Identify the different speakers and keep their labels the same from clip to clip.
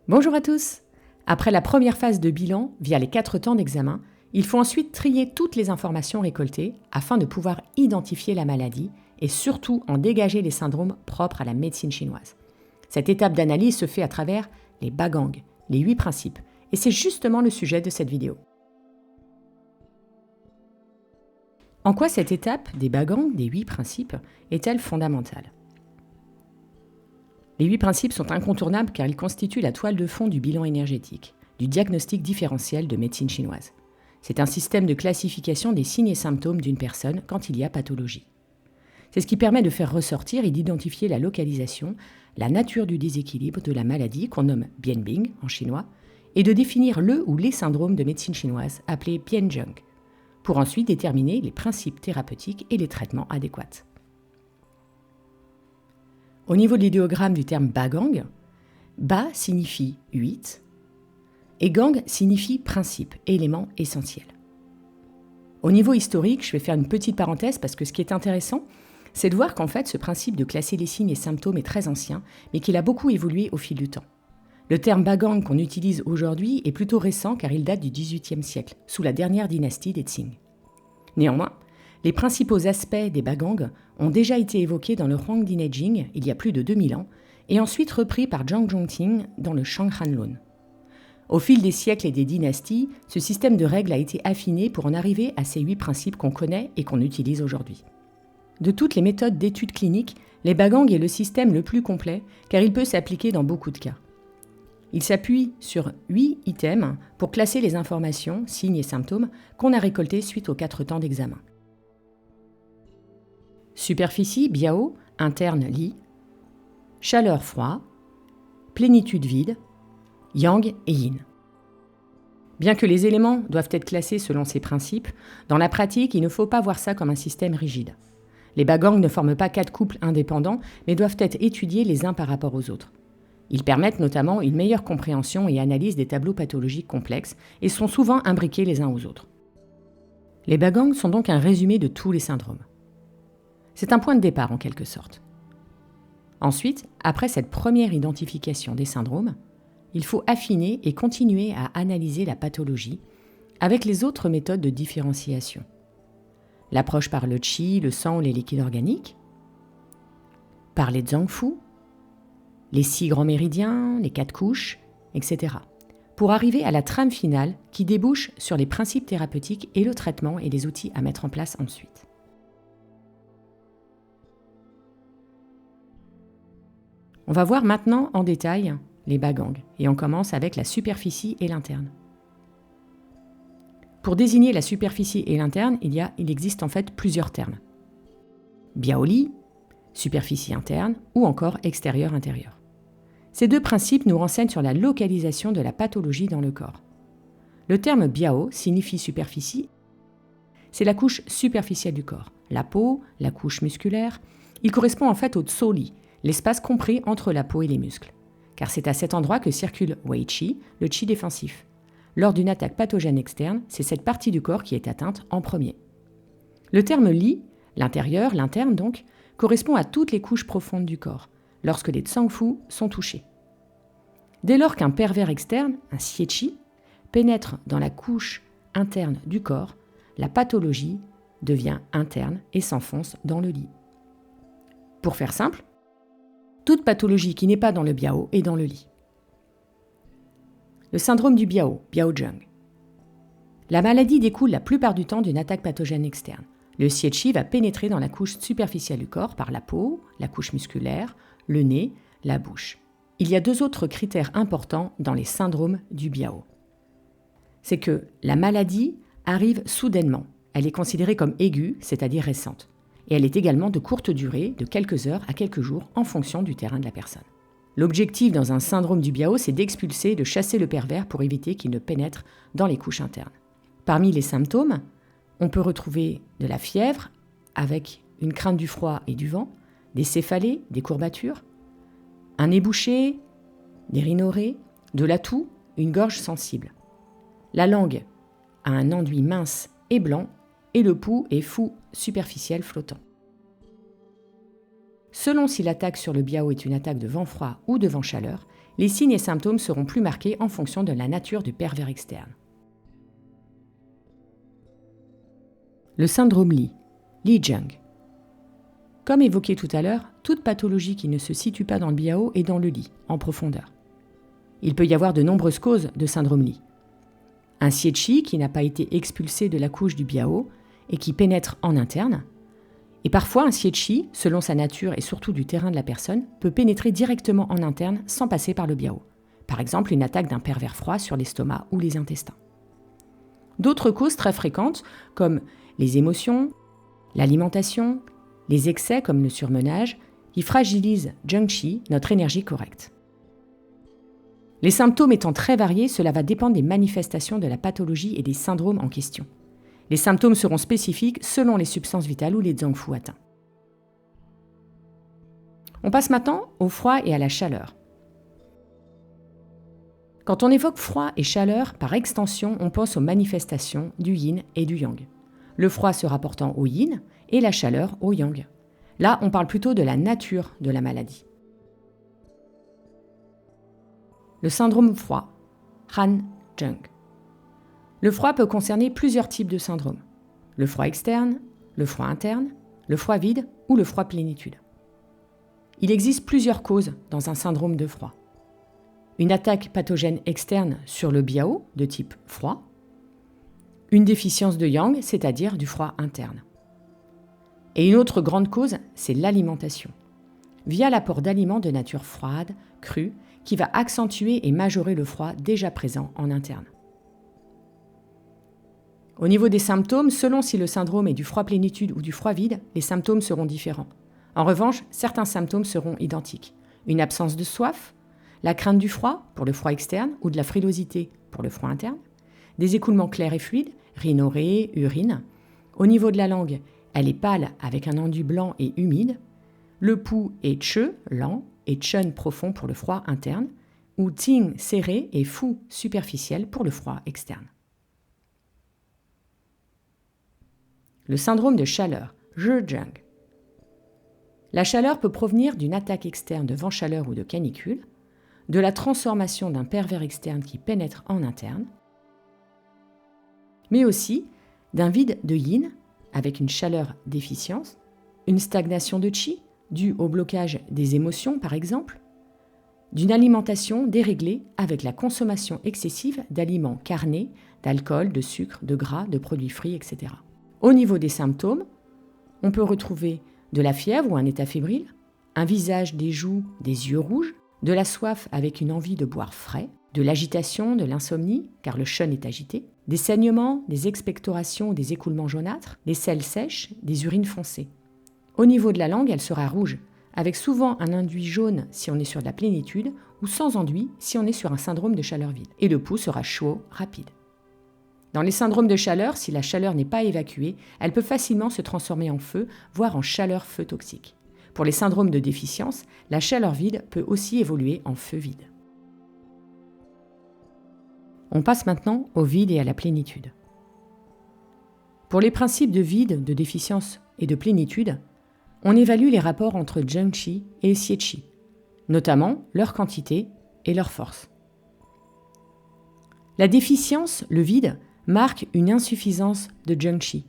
Speaker 1: Bonjour à tous. Après la première phase de bilan, via les 4 temps d'examen, il faut ensuite trier toutes les informations récoltées afin de pouvoir identifier la maladie et surtout en dégager les syndromes propres à la médecine chinoise. Cette étape d'analyse se fait à travers les bagang, les 8 principes, et c'est justement le sujet de cette vidéo. En quoi cette étape des bagang, des 8 principes, est-elle fondamentale ? Les 8 principes sont incontournables car ils constituent la toile de fond du bilan énergétique, du diagnostic différentiel de médecine chinoise. C'est un système de classification des signes et symptômes d'une personne quand il y a pathologie. C'est ce qui permet de faire ressortir et d'identifier la localisation, la nature du déséquilibre de la maladie qu'on nomme bianbing en chinois, et de définir le ou les syndromes de médecine chinoise appelés bianzheng, pour ensuite déterminer les principes thérapeutiques et les traitements adéquats. Au niveau de l'idéogramme du terme bagang, ba signifie 8 et gang signifie principe, élément essentiel. Au niveau historique, je vais faire une petite parenthèse parce que ce qui est intéressant, c'est de voir qu'en fait ce principe de classer les signes et symptômes est très ancien, mais qu'il a beaucoup évolué au fil du temps. Le terme bagang qu'on utilise aujourd'hui est plutôt récent car il date du XVIIIe siècle, sous la dernière dynastie des Qing. Néanmoins, les principaux aspects des bagang ont déjà été évoqués dans le Huangdi Neijing il y a plus de 2000 ans et ensuite repris par Zhang Zhongting dans le Shanghanlun. Au fil des siècles et des dynasties, ce système de règles a été affiné pour en arriver à ces 8 principes qu'on connaît et qu'on utilise aujourd'hui. De toutes les méthodes d'études cliniques, les bagang est le système le plus complet car il peut s'appliquer dans beaucoup de cas. Il s'appuie sur 8 items pour classer les informations, signes et symptômes qu'on a récoltés suite aux 4 temps d'examen. Superficie, biao, interne, li, chaleur, froid, plénitude, vide, yang et yin. Bien que les éléments doivent être classés selon ces principes, dans la pratique, il ne faut pas voir ça comme un système rigide. Les bagang ne forment pas 4 couples indépendants, mais doivent être étudiés les uns par rapport aux autres. Ils permettent notamment une meilleure compréhension et analyse des tableaux pathologiques complexes et sont souvent imbriqués les uns aux autres. Les bagang sont donc un résumé de tous les syndromes. C'est un point de départ en quelque sorte. Ensuite, après cette première identification des syndromes, il faut affiner et continuer à analyser la pathologie avec les autres méthodes de différenciation. L'approche par le qi, le sang ou les liquides organiques, par les zhangfu, les 6 grands méridiens, les 4 couches, etc. pour arriver à la trame finale qui débouche sur les principes thérapeutiques et le traitement et les outils à mettre en place ensuite. On va voir maintenant en détail les bagang et on commence avec la superficie et l'interne. Pour désigner la superficie et l'interne, il existe en fait plusieurs termes. Biaoli, superficie interne ou encore extérieur-intérieur. Ces 2 principes nous renseignent sur la localisation de la pathologie dans le corps. Le terme biao signifie superficie, c'est la couche superficielle du corps, la peau, la couche musculaire. Il correspond en fait au tsoli, l'espace compris entre la peau et les muscles, car c'est à cet endroit que circule Wei Qi, le Qi défensif. Lors d'une attaque pathogène externe, c'est cette partie du corps qui est atteinte en premier. Le terme li, l'intérieur, l'interne donc, correspond à toutes les couches profondes du corps, lorsque les zhangfu sont touchés. Dès lors qu'un pervers externe, un xie-qi, pénètre dans la couche interne du corps, la pathologie devient interne et s'enfonce dans le li. Pour faire simple, toute pathologie qui n'est pas dans le biao est dans le li. Le syndrome du biao, biaozheng. La maladie découle la plupart du temps d'une attaque pathogène externe. Le xie-qi va pénétrer dans la couche superficielle du corps par la peau, la couche musculaire, le nez, la bouche. Il y a 2 autres critères importants dans les syndromes du biao. C'est que la maladie arrive soudainement. Elle est considérée comme aiguë, c'est-à-dire récente. Et elle est également de courte durée, de quelques heures à quelques jours, en fonction du terrain de la personne. L'objectif dans un syndrome du biao, c'est d'expulser, de chasser le pervers pour éviter qu'il ne pénètre dans les couches internes. Parmi les symptômes, on peut retrouver de la fièvre, avec une crainte du froid et du vent, des céphalées, des courbatures, un nez bouché, des rhinorrhées, de la toux, une gorge sensible. La langue a un enduit mince et blanc, et le pouls est fou superficiel flottant. Selon si l'attaque sur le biao est une attaque de vent froid ou de vent chaleur, les signes et symptômes seront plus marqués en fonction de la nature du pervers externe. Le syndrome Lee, Lee-Jung. Comme évoqué tout à l'heure, toute pathologie qui ne se situe pas dans le biao est dans le Lee, en profondeur. Il peut y avoir de nombreuses causes de syndrome Lee. Un Xie-Qi qui n'a pas été expulsé de la couche du biao et qui pénètre en interne. Et parfois, un Xie-Qi, selon sa nature et surtout du terrain de la personne, peut pénétrer directement en interne sans passer par le biao. Par exemple, une attaque d'un pervers froid sur l'estomac ou les intestins. D'autres causes très fréquentes, comme les émotions, l'alimentation, les excès comme le surmenage, qui fragilisent Zheng-Qi, notre énergie correcte. Les symptômes étant très variés, cela va dépendre des manifestations de la pathologie et des syndromes en question. Les symptômes seront spécifiques selon les substances vitales ou les zangfu atteints. On passe maintenant au froid et à la chaleur. Quand on évoque froid et chaleur, par extension, on pense aux manifestations du yin et du yang. Le froid se rapportant au yin et la chaleur au yang. Là, on parle plutôt de la nature de la maladie. Le syndrome froid, Han-Jung. Le froid peut concerner plusieurs types de syndromes. Le froid externe, le froid interne, le froid vide ou le froid plénitude. Il existe plusieurs causes dans un syndrome de froid. Une attaque pathogène externe sur le biao de type froid, une déficience de yang, c'est-à-dire du froid interne. Et une autre grande cause, c'est l'alimentation, via l'apport d'aliments de nature froide, crue, qui va accentuer et majorer le froid déjà présent en interne. Au niveau des symptômes, selon si le syndrome est du froid plénitude ou du froid vide, les symptômes seront différents. En revanche, certains symptômes seront identiques. Une absence de soif, la crainte du froid pour le froid externe ou de la frilosité pour le froid interne, des écoulements clairs et fluides, rhinorrhée, urine. Au niveau de la langue, elle est pâle avec un enduit blanc et humide. Le pouls est che, lent, et chun profond pour le froid interne, ou ting serré et fu superficiel pour le froid externe. Le syndrome de chaleur, Zhi-Jung. La chaleur peut provenir d'une attaque externe de vent chaleur ou de canicule, de la transformation d'un pervers externe qui pénètre en interne, mais aussi d'un vide de yin avec une chaleur déficience, une stagnation de qi due au blocage des émotions par exemple, d'une alimentation déréglée avec la consommation excessive d'aliments carnés, d'alcool, de sucre, de gras, de produits frits, etc. Au niveau des symptômes, on peut retrouver de la fièvre ou un état fébrile, un visage, des joues, des yeux rouges, de la soif avec une envie de boire frais, de l'agitation, de l'insomnie, car le chun est agité, des saignements, des expectorations ou des écoulements jaunâtres, des selles sèches, des urines foncées. Au niveau de la langue, elle sera rouge, avec souvent un enduit jaune si on est sur de la plénitude ou sans enduit si on est sur un syndrome de chaleur vide. Et le pouls sera chaud, rapide. Dans les syndromes de chaleur, si la chaleur n'est pas évacuée, elle peut facilement se transformer en feu, voire en chaleur-feu toxique. Pour les syndromes de déficience, la chaleur vide peut aussi évoluer en feu vide. On passe maintenant au vide et à la plénitude. Pour les principes de vide, de déficience et de plénitude, on évalue les rapports entre Zheng-Qi et Xie-Qi, notamment leur quantité et leur force. La déficience, le vide, marque une insuffisance de Zheng-Qi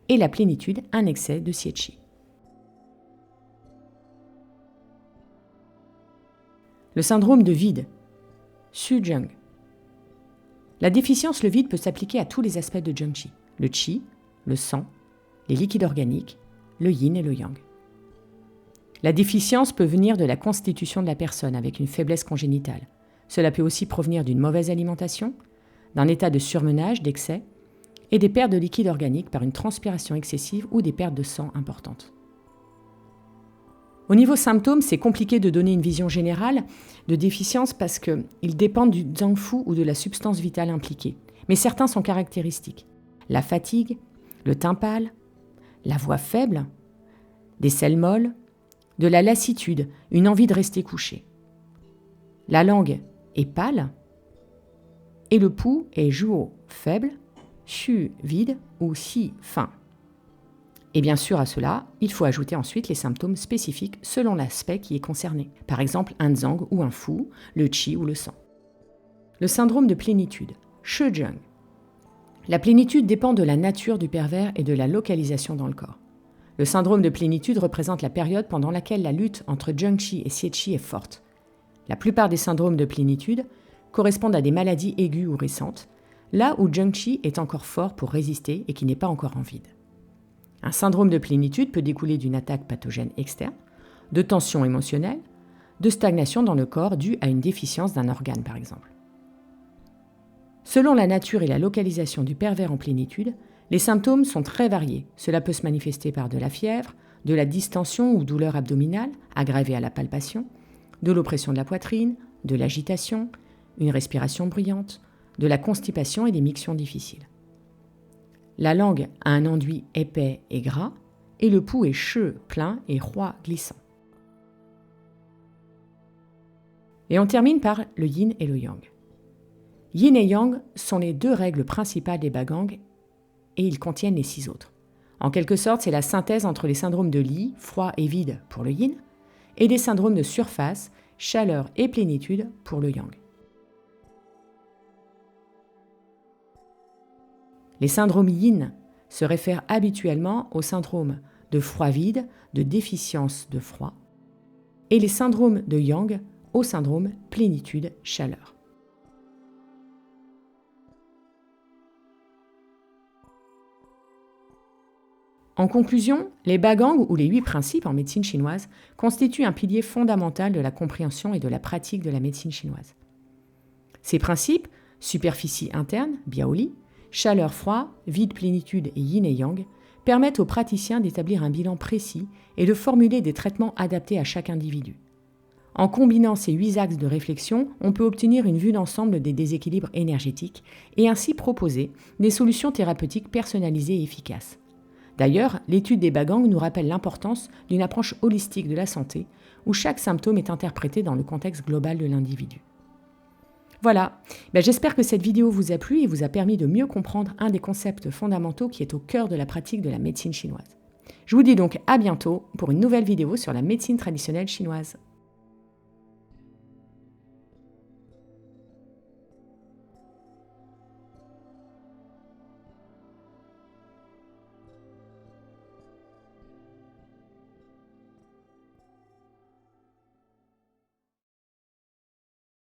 Speaker 1: et la plénitude, un excès de Xie-Qi. Le syndrome de vide, Xu-Jung. La déficience, le vide, peut s'appliquer à tous les aspects de Zheng-Qi, le qi, le sang, les liquides organiques, le yin et le yang. La déficience peut venir de la constitution de la personne avec une faiblesse congénitale. Cela peut aussi provenir d'une mauvaise alimentation, d'un état de surmenage, d'excès, et des pertes de liquide organique par une transpiration excessive ou des pertes de sang importantes. Au niveau symptômes, c'est compliqué de donner une vision générale de déficience parce qu'ils dépendent du zangfu ou de la substance vitale impliquée. Mais certains sont caractéristiques. La fatigue, le teint pâle, la voix faible, des selles molles, de la lassitude, une envie de rester couché. La langue est pâle et le pouls est zhuo, faible, xu, vide ou xi, fin. Et bien sûr, à cela, il faut ajouter ensuite les symptômes spécifiques selon l'aspect qui est concerné. Par exemple, un zhang ou un fu, le qi ou le sang. Le syndrome de plénitude, Shizheng. La plénitude dépend de la nature du pervers et de la localisation dans le corps. Le syndrome de plénitude représente la période pendant laquelle la lutte entre Zhengqi et Xieqi est forte. La plupart des syndromes de plénitude correspondent à des maladies aiguës ou récentes, là où Zhengqi est encore fort pour résister et qui n'est pas encore en vide. Un syndrome de plénitude peut découler d'une attaque pathogène externe, de tensions émotionnelles, de stagnation dans le corps due à une déficience d'un organe par exemple. Selon la nature et la localisation du pervers en plénitude, les symptômes sont très variés. Cela peut se manifester par de la fièvre, de la distension ou douleur abdominale, aggravée à la palpation, de l'oppression de la poitrine, de l'agitation, une respiration bruyante, de la constipation et des mictions difficiles. La langue a un enduit épais et gras, et le pouls est cheux, plein et roi glissant. Et on termine par le yin et le yang. Yin et yang sont les deux règles principales des bagangs et ils contiennent les 6 autres. En quelque sorte, c'est la synthèse entre les syndromes de Li, froid et vide pour le yin, et des syndromes de surface, chaleur et plénitude pour le yang. Les syndromes yin se réfèrent habituellement aux syndromes de froid vide, de déficience de froid, et les syndromes de yang au syndrome plénitude chaleur. En conclusion, les bagangs ou les 8 principes en médecine chinoise constituent un pilier fondamental de la compréhension et de la pratique de la médecine chinoise. Ces principes, superficie interne, biaoli, chaleur-froid, vide-plénitude et yin et yang, permettent aux praticiens d'établir un bilan précis et de formuler des traitements adaptés à chaque individu. En combinant ces 8 axes de réflexion, on peut obtenir une vue d'ensemble des déséquilibres énergétiques et ainsi proposer des solutions thérapeutiques personnalisées et efficaces. D'ailleurs, l'étude des bagangs nous rappelle l'importance d'une approche holistique de la santé, où chaque symptôme est interprété dans le contexte global de l'individu. Voilà, j'espère que cette vidéo vous a plu et vous a permis de mieux comprendre un des concepts fondamentaux qui est au cœur de la pratique de la médecine chinoise. Je vous dis donc à bientôt pour une nouvelle vidéo sur la médecine traditionnelle chinoise.